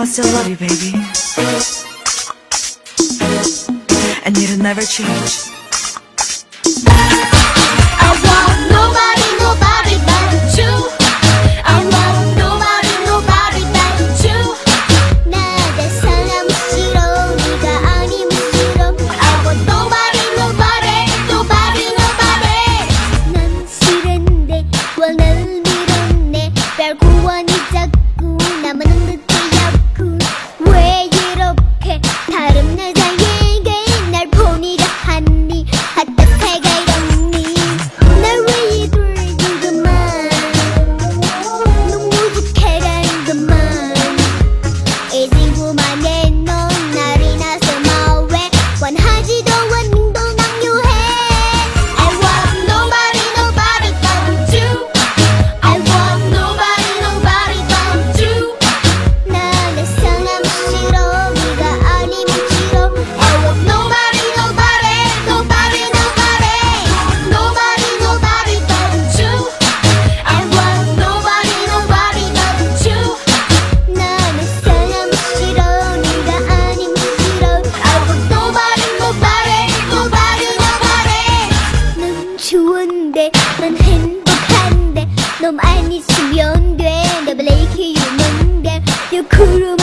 I still love you, baby. And it'll never change. I want nobody, nobody but you. I want nobody, nobody but you. 나의 사람 싫어, 네가 아니면 싫어. I want nobody, nobody, nobody, nobody. 난 싫은데 날 밀었네. 별 구원이 자꾸 나만 듯해 자꾸. 왜 이렇게 다른 여자에게 날 보내려 하니? 어떡해가 이러니? 날 왜 이끌는구만. 너무 부족해라는구만. 이 친구만의 넌 날이 나서 뭐해? 원하지도 않는 건 강요해. I want nobody, nobody but you. I want nobody, nobody but you. 나의 사람 싫어, 네가 아니면 싫어. I want nobody, nobody, nobody, nobody. Nobody, nobody but you. I want nobody, nobody but you. 나의 사람 싫어, 네가 아니면 싫어. I want nobody, nobody, nobody, nobody. 넌 좋은데 난 행복한데 너만 있으면 돼. Nobody care you 뭔데. You cool